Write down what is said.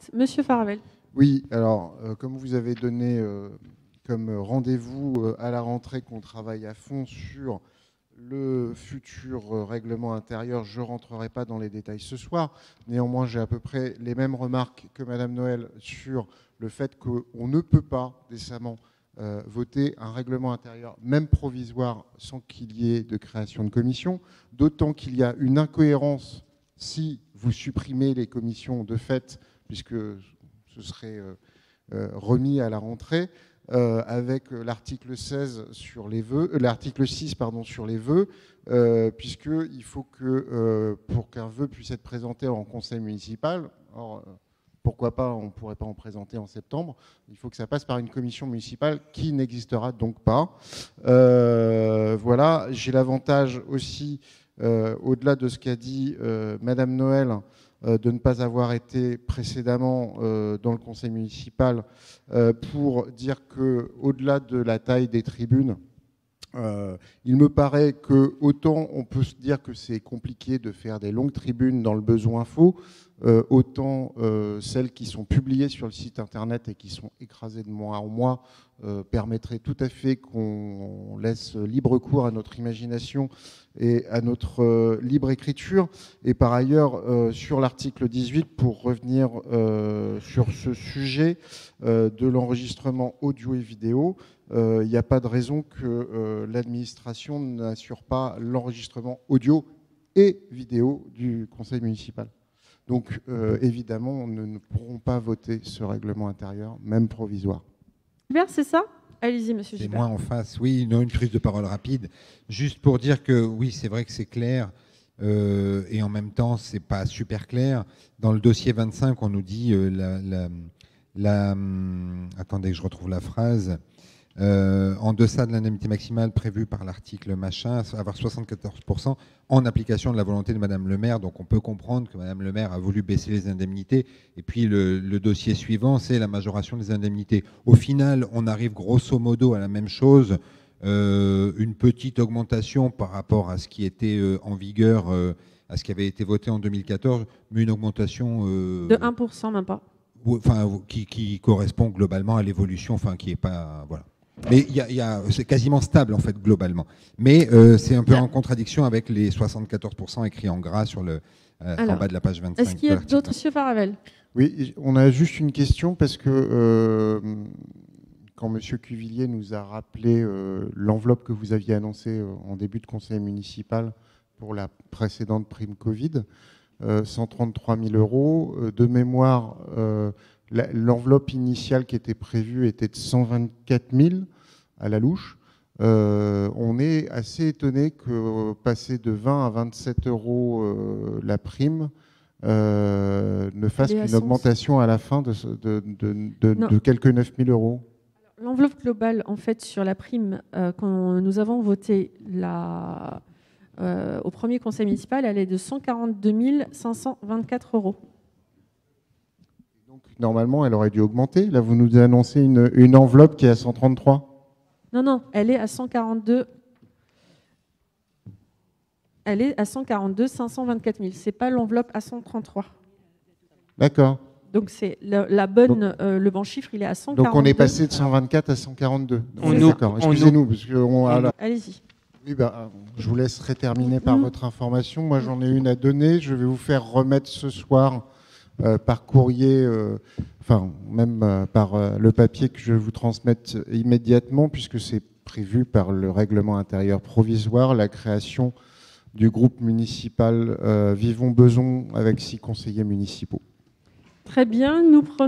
acte. Monsieur Faravel. Oui, alors, comme vous avez donné comme rendez-vous à la rentrée qu'on travaille à fond sur le futur règlement intérieur, je ne rentrerai pas dans les détails ce soir. Néanmoins, j'ai à peu près les mêmes remarques que Madame Noël sur le fait qu'on ne peut pas décemment voter un règlement intérieur, même provisoire, sans qu'il y ait de création de commission, d'autant qu'il y a une incohérence si vous supprimez les commissions de fait, puisque ce serait remis à la rentrée, avec l'article 16 sur les vœux, l'article 6 pardon, sur les vœux, puisqu'il faut que pour qu'un vœu puisse être présenté en conseil municipal, or, pourquoi pas, on ne pourrait pas en présenter en septembre, il faut que ça passe par une commission municipale qui n'existera donc pas. Voilà, j'ai l'avantage aussi, au-delà de ce qu'a dit Madame Noël, de ne pas avoir été précédemment dans le conseil municipal pour dire qu'au-delà de la taille des tribunes, il me paraît que autant on peut se dire que c'est compliqué de faire des longues tribunes dans le besoin faux, autant celles qui sont publiées sur le site internet et qui sont écrasées de mois en mois permettraient tout à fait qu'on laisse libre cours à notre imagination et à notre libre écriture. Et par ailleurs, sur l'article 18, pour revenir sur ce sujet de l'enregistrement audio et vidéo, il n'y a pas de raison que l'administration n'assure pas l'enregistrement audio et vidéo du conseil municipal. Donc, évidemment, nous ne pourrons pas voter ce règlement intérieur, même provisoire. Gilbert, c'est ça? Allez-y, monsieur Gilbert. C'est moi en face. Oui, une prise de parole rapide. Juste pour dire que oui, c'est vrai que c'est clair et en même temps, c'est pas super clair. Dans le dossier 25, on nous dit attendez que je retrouve la phrase. En deçà de l'indemnité maximale prévue par l'article machin, avoir 74% en application de la volonté de Madame le maire. Donc on peut comprendre que Madame le maire a voulu baisser les indemnités. Et puis le dossier suivant, c'est la majoration des indemnités. Au final, on arrive grosso modo à la même chose, une petite augmentation par rapport à ce qui était en vigueur, à ce qui avait été voté en 2014, mais une augmentation de 1%, même pas. Enfin, qui correspond globalement à l'évolution, enfin qui est pas voilà. Mais c'est quasiment stable en fait globalement. Mais c'est un peu en contradiction avec les 74% écrits en gras sur en bas de la page 25. Est-ce qu'il y a d'autres, monsieur Faravel? Oui, on a juste une question parce que quand monsieur Cuvillier nous a rappelé l'enveloppe que vous aviez annoncée en début de conseil municipal pour la précédente prime Covid, 133 000 euros. De mémoire, l'enveloppe initiale qui était prévue était de 124 000 à la louche. On est assez étonné que passer de 20 à 27 euros la prime ne fasse qu'une augmentation à la fin de quelques 9 000 euros. L'enveloppe globale, en fait, sur la prime, quand nous avons voté au premier conseil municipal, elle est de 142 524 euros. Donc, normalement, elle aurait dû augmenter. Là, vous nous annoncez une enveloppe qui est à 133. Non, elle est à 142. Elle est à 142 524 000. C'est pas l'enveloppe à 133. D'accord. Donc c'est la bonne, le bon chiffre, il est à 142. Donc on est passé de 124 à 142. D'accord. Excusez-nous, parce que allez-y. Oui, je vous laisserai terminer par votre information. Moi, j'en ai une à donner. Je vais vous faire remettre ce soir par courrier, enfin même par le papier que je vais vous transmettre immédiatement, puisque c'est prévu par le règlement intérieur provisoire, la création du groupe municipal Vivons Beson avec 6 conseillers municipaux. Très bien, nous prenons